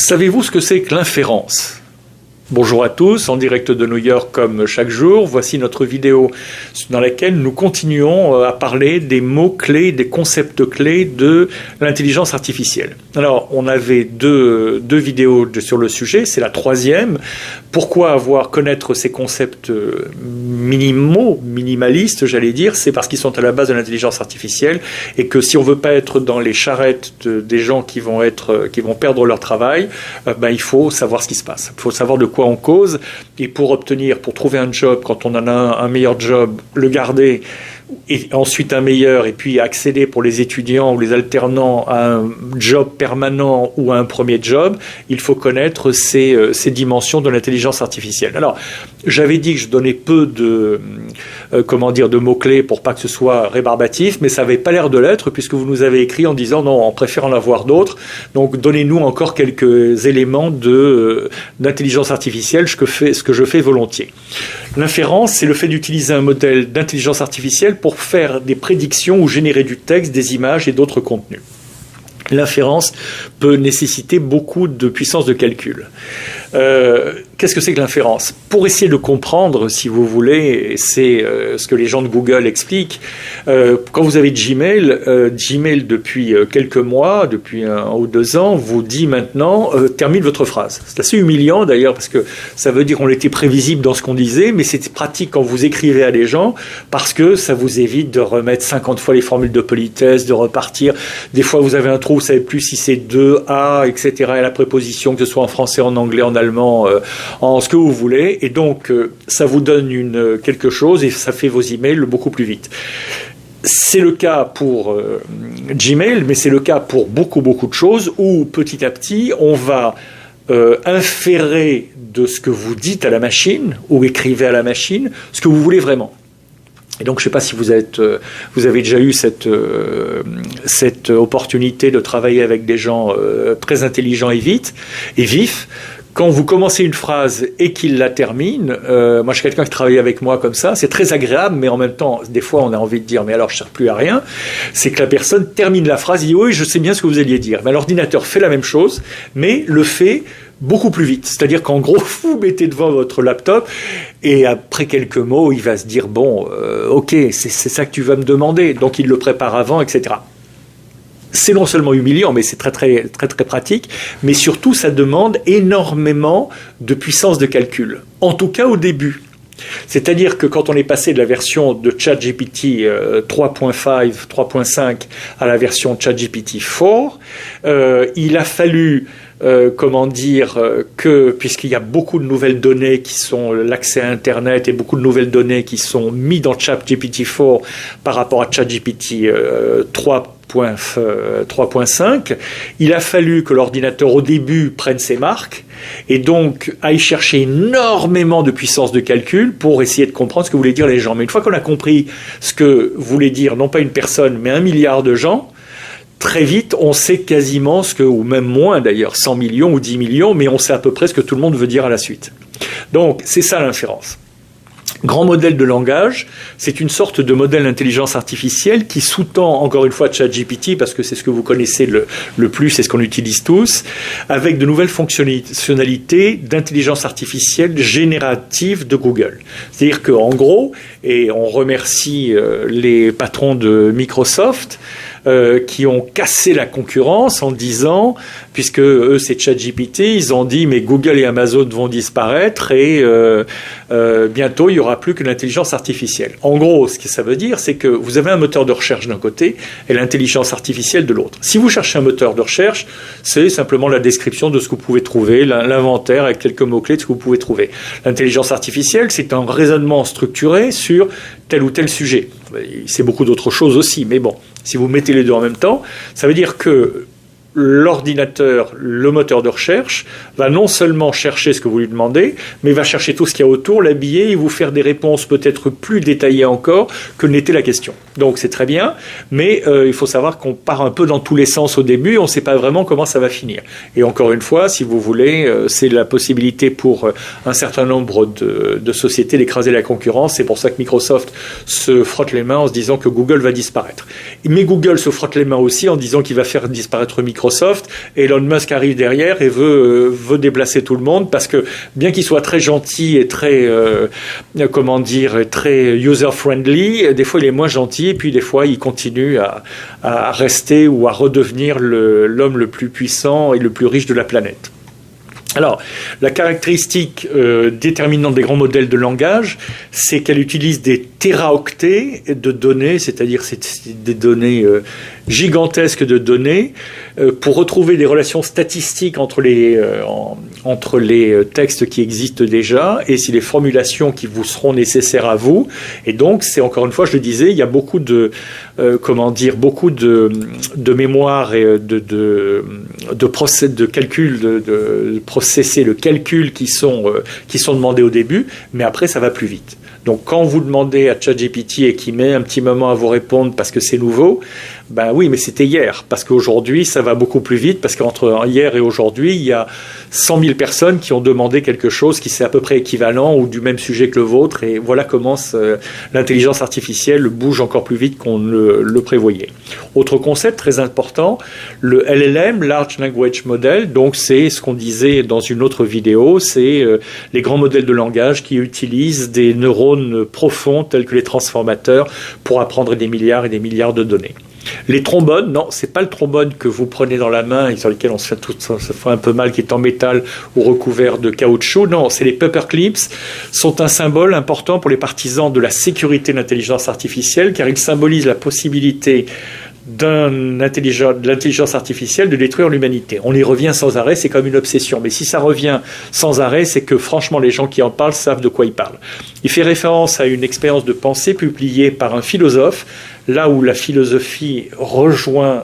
Savez-vous ce que c'est que l'inférence ? Bonjour à tous, en direct de New York comme chaque jour. Voici notre vidéo dans laquelle nous continuons à parler des mots-clés, des concepts clés de l'intelligence artificielle. Alors, on avait deux vidéos sur le sujet, c'est la troisième. Pourquoi connaître ces concepts minimalistes, j'allais dire, c'est parce qu'ils sont à la base de l'intelligence artificielle et que si on veut pas être dans les charrettes des gens qui vont perdre leur travail, il faut savoir ce qui se passe. Il faut savoir de quoi on cause, et pour trouver un job, quand on en a un meilleur job, le garder, et ensuite un meilleur, et puis accéder pour les étudiants ou les alternants à un job permanent ou à un premier job, il faut connaître ces dimensions de l'intelligence artificielle. Alors, j'avais dit que je donnais peu de mots-clés pour pas que ce soit rébarbatif, mais ça n'avait pas l'air de l'être, puisque vous nous avez écrit en disant non, on préfère en avoir d'autres, donc donnez-nous encore quelques éléments d'intelligence artificielle, ce que je fais volontiers. L'inférence, c'est le fait d'utiliser un modèle d'intelligence artificielle pour faire des prédictions ou générer du texte, des images et d'autres contenus. L'inférence peut nécessiter beaucoup de puissance de calcul. Qu'est-ce que c'est que l'inférence ? Pour essayer de comprendre, si vous voulez, c'est ce que les gens de Google expliquent. Quand vous avez Gmail, Gmail depuis quelques mois, depuis 1 ou 2 ans, vous dit maintenant termine votre phrase. C'est assez humiliant d'ailleurs parce que ça veut dire qu'on était prévisible dans ce qu'on disait, mais c'est pratique quand vous écrivez à des gens parce que ça vous évite de remettre 50 fois les formules de politesse, de repartir. Des fois vous avez un trou, vous ne savez plus si c'est 2A, etc. et la préposition, que ce soit en français, en anglais, en allemand, en ce que vous voulez, et donc ça vous donne quelque chose et ça fait vos emails beaucoup plus vite. C'est le cas pour Gmail, mais c'est le cas pour beaucoup de choses où petit à petit on va inférer de ce que vous dites à la machine ou écrivez à la machine ce que vous voulez vraiment. Et donc, je ne sais pas si vous avez déjà eu cette opportunité de travailler avec des gens très intelligents et vifs. Quand vous commencez une phrase et qu'ils la terminent, moi je suis quelqu'un qui travaille avec moi comme ça, c'est très agréable, mais en même temps, des fois on a envie de dire, mais alors je ne sers plus à rien, c'est que la personne termine la phrase, dit oui, je sais bien ce que vous alliez dire. Mais l'ordinateur fait la même chose, mais le fait beaucoup plus vite. C'est-à-dire qu'en gros, vous mettez devant votre laptop et après quelques mots, il va se dire, bon, ok, c'est ça que tu vas me demander, donc il le prépare avant, etc. C'est non seulement humiliant, mais c'est très pratique, mais surtout ça demande énormément de puissance de calcul, en tout cas au début. C'est-à-dire que quand on est passé de la version de ChatGPT 3.5 à la version ChatGPT 4, il a fallu puisqu'il y a beaucoup de nouvelles données qui sont l'accès à Internet et beaucoup de nouvelles données qui sont mises dans ChatGPT 4 par rapport à ChatGPT 3.5, il a fallu que l'ordinateur au début prenne ses marques et donc aille chercher énormément de puissance de calcul pour essayer de comprendre ce que voulaient dire les gens. Mais une fois qu'on a compris ce que voulait dire non pas une personne mais 1 milliard de gens, très vite, on sait quasiment ou même moins d'ailleurs, 100 millions ou 10 millions, mais on sait à peu près ce que tout le monde veut dire à la suite. Donc, c'est ça l'inférence. Grand modèle de langage, c'est une sorte de modèle d'intelligence artificielle qui sous-tend, encore une fois, ChatGPT, parce que c'est ce que vous connaissez le plus, c'est ce qu'on utilise tous, avec de nouvelles fonctionnalités d'intelligence artificielle générative de Google. C'est-à-dire qu'en gros, et on remercie les patrons de Microsoft, qui ont cassé la concurrence en disant, puisque eux c'est ChatGPT, ils ont dit mais Google et Amazon vont disparaître et bientôt il n'y aura plus que l'intelligence artificielle. En gros, ce que ça veut dire, c'est que vous avez un moteur de recherche d'un côté et l'intelligence artificielle de l'autre. Si vous cherchez un moteur de recherche, c'est simplement la description de ce que vous pouvez trouver, l'inventaire avec quelques mots-clés de ce que vous pouvez trouver. L'intelligence artificielle, c'est un raisonnement structuré sur tel ou tel sujet. C'est beaucoup d'autres choses aussi, mais bon, si vous mettez les deux en même temps, ça veut dire que l'ordinateur, le moteur de recherche, va non seulement chercher ce que vous lui demandez, mais va chercher tout ce qu'il y a autour, l'habiller et vous faire des réponses peut-être plus détaillées encore que n'était la question. Donc c'est très bien, mais il faut savoir qu'on part un peu dans tous les sens au début et on ne sait pas vraiment comment ça va finir. Et encore une fois, si vous voulez, c'est la possibilité pour un certain nombre de sociétés d'écraser la concurrence. C'est pour ça que Microsoft se frotte les mains en se disant que Google va disparaître. Mais Google se frotte les mains aussi en disant qu'il va faire disparaître Microsoft Microsoft, et Elon Musk arrive derrière et veut déplacer tout le monde, parce que bien qu'il soit très gentil et très, très user-friendly, des fois il est moins gentil, et puis des fois il continue à rester ou à redevenir l'homme le plus puissant et le plus riche de la planète. Alors, la caractéristique déterminante des grands modèles de langage, c'est qu'elle utilise des téraoctets de données, c'est-à-dire des données gigantesques de données, pour retrouver des relations statistiques entre les textes qui existent déjà, et si les formulations qui vous seront nécessaires à vous. Et donc, c'est encore une fois, je le disais, il y a beaucoup de mémoire et de calcul, de processer le calcul qui sont demandés au début, mais après ça va plus vite. Donc quand vous demandez à ChatGPT et qu'il met un petit moment à vous répondre parce que c'est nouveau, ben oui, mais c'était hier, parce qu'aujourd'hui ça va beaucoup plus vite, parce qu'entre hier et aujourd'hui, il y a 100 000 personnes qui ont demandé quelque chose qui c'est à peu près équivalent ou du même sujet que le vôtre, et voilà comment l'intelligence artificielle bouge encore plus vite qu'on le prévoyait. Autre concept très important, le LLM, Large Language Model, donc c'est ce qu'on disait dans une autre vidéo, c'est les grands modèles de langage qui utilisent des neurones profonds tels que les transformateurs pour apprendre des milliards et des milliards de données. Les trombones, non, c'est pas le trombone que vous prenez dans la main et sur lequel on se fait un peu mal, qui est en métal ou recouvert de caoutchouc. Non, c'est les paperclips, sont un symbole important pour les partisans de la sécurité de l'intelligence artificielle, car ils symbolisent la possibilité de l'intelligence artificielle de détruire l'humanité. On y revient sans arrêt, c'est comme une obsession. Mais si ça revient sans arrêt, c'est que franchement les gens qui en parlent savent de quoi ils parlent. Il fait référence à une expérience de pensée publiée par un philosophe, là où la philosophie rejoint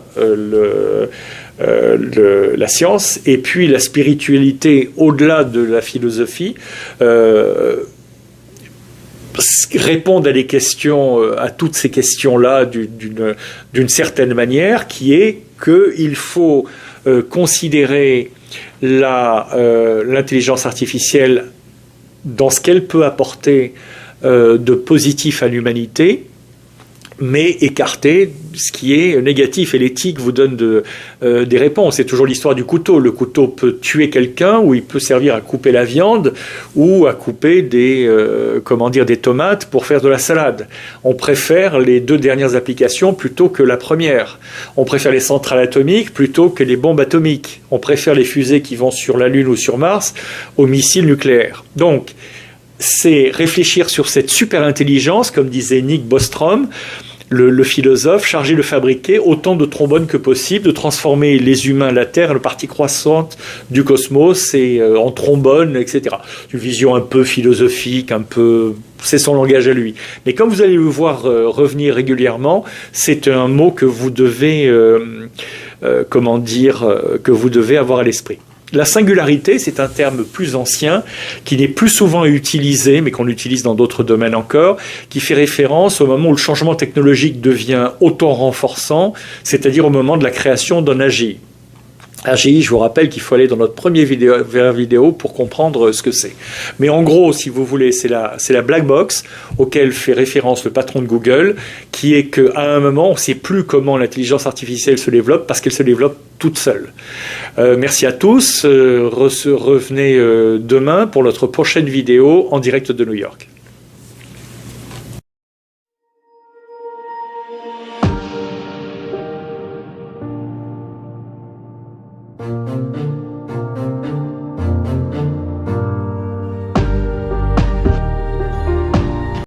la science, et puis la spiritualité au-delà de la philosophie, répondent à des questions, à toutes ces questions-là d'une certaine manière, qui est qu'il faut considérer l'intelligence artificielle dans ce qu'elle peut apporter de positif à l'humanité, mais écarter ce qui est négatif. Et l'éthique vous donne des réponses. C'est toujours l'histoire du couteau. Le couteau peut tuer quelqu'un, ou il peut servir à couper la viande, ou à couper des tomates pour faire de la salade. On préfère les deux dernières applications plutôt que la première. On préfère les centrales atomiques plutôt que les bombes atomiques. On préfère les fusées qui vont sur la Lune ou sur Mars aux missiles nucléaires. Donc, c'est réfléchir sur cette super intelligence, comme disait Nick Bostrom, le philosophe, chargé de fabriquer autant de trombones que possible, de transformer les humains, la Terre, la partie croissante du cosmos, et en trombones, etc. Une vision un peu philosophique, c'est son langage à lui. Mais comme vous allez le voir revenir régulièrement, c'est un mot que vous devez, que vous devez avoir à l'esprit. La singularité, c'est un terme plus ancien, qui n'est plus souvent utilisé, mais qu'on utilise dans d'autres domaines encore, qui fait référence au moment où le changement technologique devient auto-renforçant, c'est-à-dire au moment de la création d'un AGI. AGI, je vous rappelle qu'il faut aller dans notre premier vidéo pour comprendre ce que c'est. Mais en gros, si vous voulez, c'est la black box auquel fait référence le patron de Google, qui est qu'à un moment, on ne sait plus comment l'intelligence artificielle se développe, parce qu'elle se développe toute seule. Merci à tous. Revenez demain pour notre prochaine vidéo en direct de New York.